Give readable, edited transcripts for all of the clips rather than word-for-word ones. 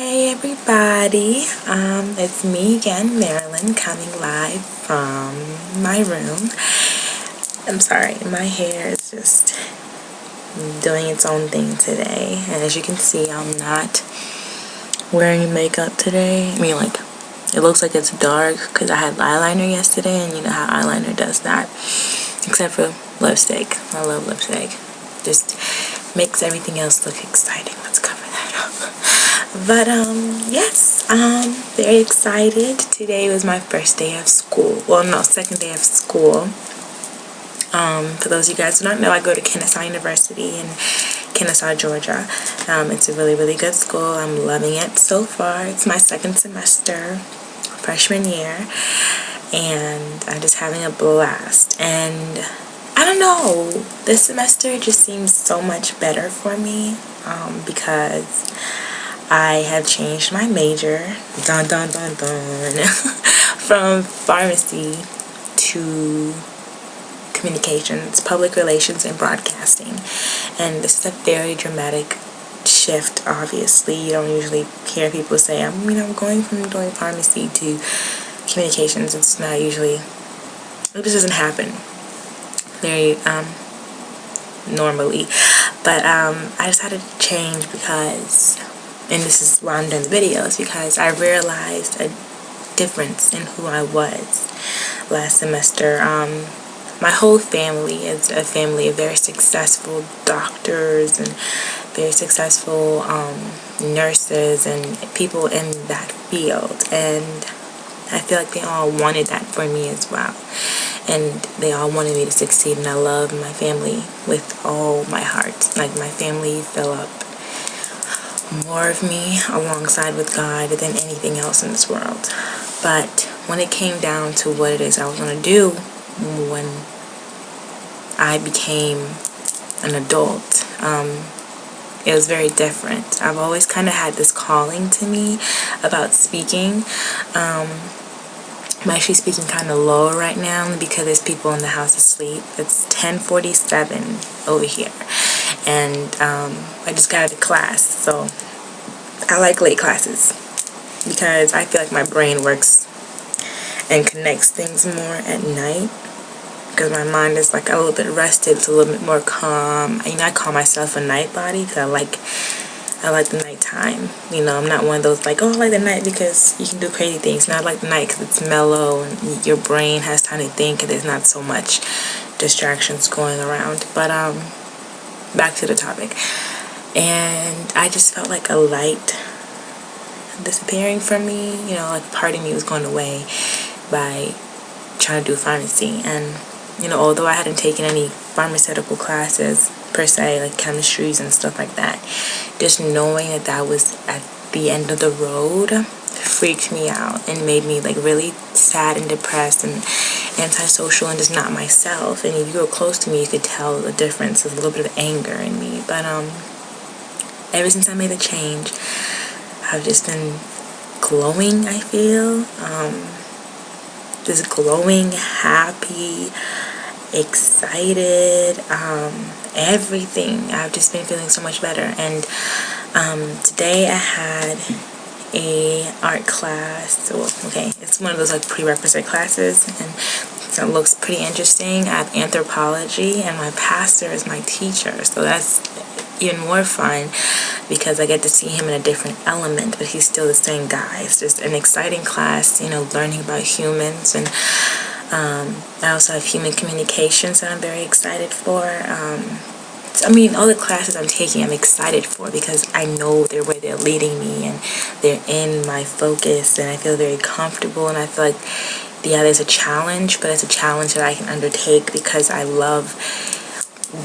Hey everybody, it's me again, Marilyn, coming live from my room. I'm sorry, my hair is just doing its own thing today, and as you can see, I'm not wearing makeup today. It looks like it's dark because I had eyeliner yesterday, and you know how eyeliner does that, except for lipstick. I love lipstick. Just makes everything else look exciting. Let's cover that up. But yes, very excited. Today was my first day of school. Well, no, second day of school. For those of you guys who don't know, I go to Kennesaw University in Kennesaw, Georgia. It's a really, really good school. I'm loving it so far. It's my second semester, freshman year, and I'm just having a blast. And I don't know, this semester just seems so much better for me because I have changed my major, dun dun dun dun, from pharmacy to communications, public relations, and broadcasting. And this is a very dramatic shift. Obviously, you don't usually hear people say, I'm going from doing pharmacy to communications. It's not usually, it just doesn't happen very normally. But I decided to change because, and this is why I'm doing the videos, because I realized a difference in who I was last semester. My whole family is a family of very successful doctors and very successful nurses and people in that field, and I feel like they all wanted that for me as well, and they all wanted me to succeed, and I love my family with all my heart. Like, my family fill up more of me alongside with God than anything else in this world. But when it came down to what it is I was going to do when I became an adult, it was very different. I've always kind of had this calling to me about speaking. I'm actually speaking kind of low right now because there's people in the house asleep. It's 10:47 over here, and I just got out of class, so I like late classes because I feel like my brain works and connects things more at night, because my mind is like a little bit rested. It's a little bit more calm. I call myself a night body because I like the nighttime. I'm not one of those like, oh, I like the night because you can do crazy things. No, I like the night because it's mellow and your brain has time to think and there's not so much distractions going around. But back to the topic. And I just felt like a light disappearing from me. Like part of me was going away by trying to do pharmacy. And although I hadn't taken any pharmaceutical classes per se, like chemistries and stuff like that, just knowing that was at the end of the road freaked me out and made me like really sad and depressed and antisocial and just not myself. And if you were close to me, you could tell the difference. There's a little bit of anger in me. But ever since I made the change, I've just been glowing, I feel. Just glowing, happy, excited, everything. I've just been feeling so much better. And today I had a art class. Well, okay, it's one of those like prerequisite classes, and so it looks pretty interesting. I have anthropology, and my pastor is my teacher, so that's even more fun because I get to see him in a different element, but he's still the same guy. It's just an exciting class, learning about humans. And I also have human communications that I'm very excited for. All the classes I'm taking, I'm excited for because I know where they're leading me and they're in my focus, and I feel very comfortable, and I feel like, yeah, there's a challenge, but it's a challenge that I can undertake because I love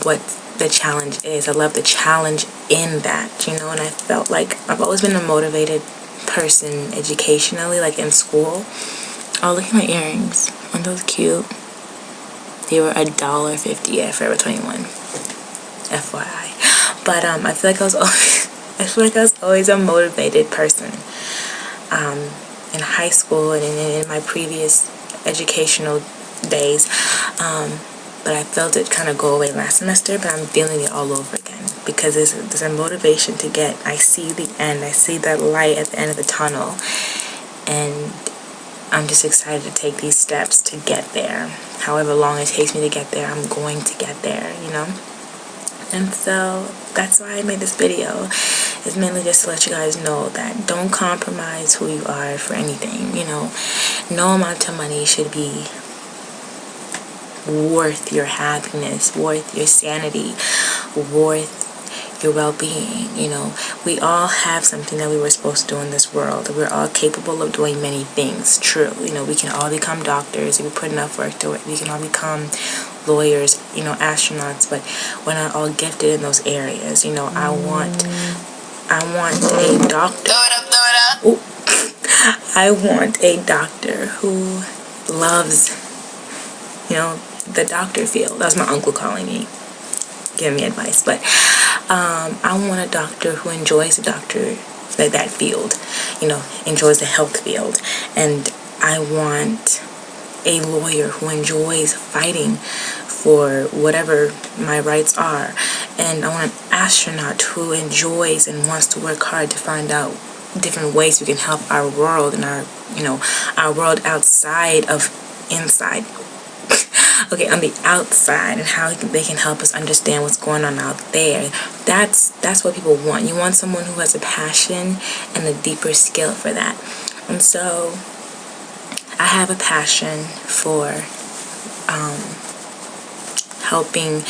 what the challenge is. I love the challenge in that, and I felt like I've always been a motivated person educationally, like in school. Oh, look at my earrings. Aren't those cute? They were $1.50 at Forever 21. FYI. But I feel like I was always a motivated person in high school and in my previous educational days. But I felt it kind of go away last semester, but I'm feeling it all over again. because there's a motivation to get. I see the end. I see that light at the end of the tunnel, and I'm just excited to take these steps to get there. However long it takes me to get there, I'm going to get there, you know? And so that's why I made this video. It's mainly just to let you guys know that don't compromise who you are for anything, you know? No amount of money should be worth your happiness, worth your sanity, worth your well-being. You know, we all have something that we were supposed to do in this world. We're all capable of doing many things. True, you know, we can all become doctors if we put enough work to it. We can all become lawyers, you know, astronauts, but we're not all gifted in those areas. You know, I want a doctor. Ooh. I want a doctor who loves, you know, the doctor field. That's my uncle calling me, giving me advice. But I want a doctor who enjoys the doctor, like that field, you know, enjoys the health field. And I want a lawyer who enjoys fighting for whatever my rights are. And I want an astronaut who enjoys and wants to work hard to find out different ways we can help our world and our, you know, our world outside of inside. Okay, on the outside, and how they can help us understand what's going on out there. That's what people want. You want someone who has a passion and a deeper skill for that. And so I have a passion for helping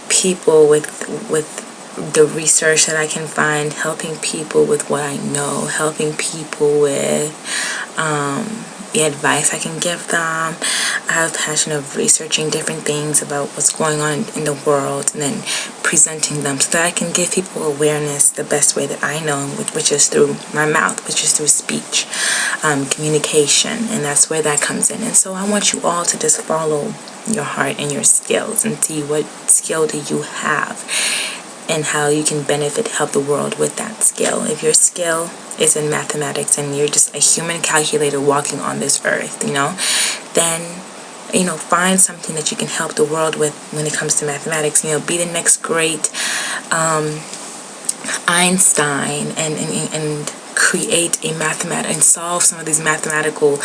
people with the research that I can find, helping people with what I know, helping people with the advice I can give them. I have a passion of researching different things about what's going on in the world and then presenting them so that I can give people awareness the best way that I know, which is through my mouth, which is through speech, communication, and that's where that comes in. And so I want you all to just follow your heart and your skills and see what skill do you have and how you can help the world with that skill. If your skill is in mathematics and you're just a human calculator walking on this earth, you know, then, you know, find something that you can help the world with when it comes to mathematics. You know, be the next great Einstein and create a mathematical and solve some of these mathematical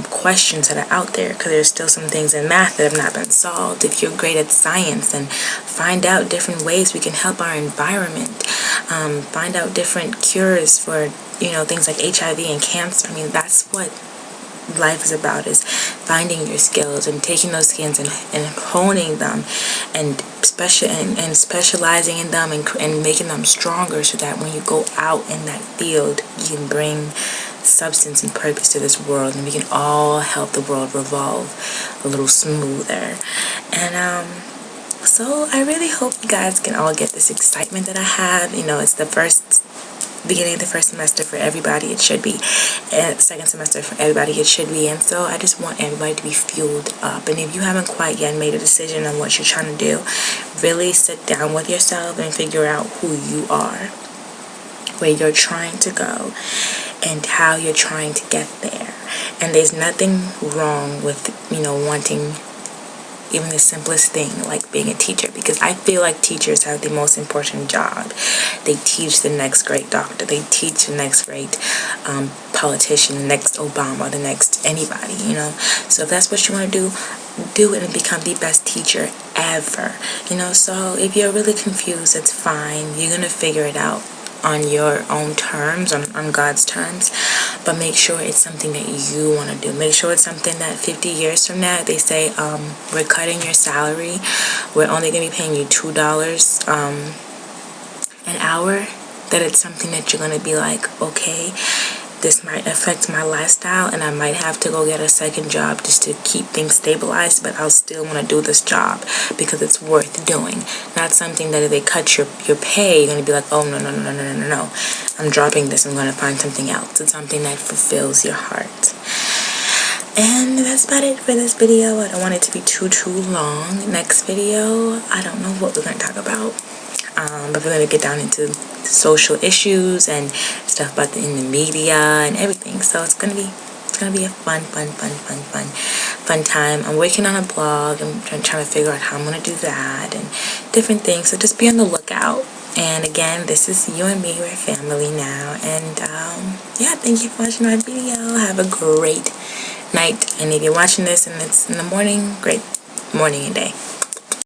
questions that are out there, because there's still some things in math that have not been solved. If you're great at science, then find out different ways we can help our environment, find out different cures for, you know, things like HIV and cancer. I mean, that's what life is about, is finding your skills and taking those skills and honing them and specializing in them and making them stronger, so that when you go out in that field, you can bring substance and purpose to this world, and we can all help the world revolve a little smoother. And so I really hope you guys can all get this excitement that I have. You know, it's the beginning of the first semester for everybody. It should be. And second semester for everybody. It should be. And so I just want everybody to be fueled up. And if you haven't quite yet made a decision on what you're trying to do, really sit down with yourself and figure out who you are, where you're trying to go, and how you're trying to get there. And there's nothing wrong with, you know, wanting even the simplest thing like being a teacher, because I feel like teachers have the most important job. They teach the next great doctor, they teach the next great politician, the next Obama, the next anybody, you know. So if that's what you want to do it and become the best teacher ever, you know. So if you're really confused, it's fine. You're gonna figure it out on your own terms, on God's terms, but make sure it's something that you want to do. Make sure it's something that 50 years from now, they say, we're cutting your salary, we're only going to be paying you $2 an hour, that it's something that you're going to be like, okay, this might affect my lifestyle and I might have to go get a second job just to keep things stabilized, but I'll still want to do this job because it's worth doing. Not something that if they cut your pay, you're going to be like, oh, no, I'm dropping this, I'm going to find something else. It's something that fulfills your heart. And that's about it for this video. I don't want it to be too long. Next video, I don't know what we're going to talk about. But we're going to get down into social issues and stuff about in the media and everything. So it's going to be a fun time. I'm working on a blog. I'm trying to figure out how I'm going to do that and different things. So just be on the lookout. And again, this is you and me. We're family now. And yeah, thank you for watching my video. Have a great night. And if you're watching this and it's in the morning, great morning and day.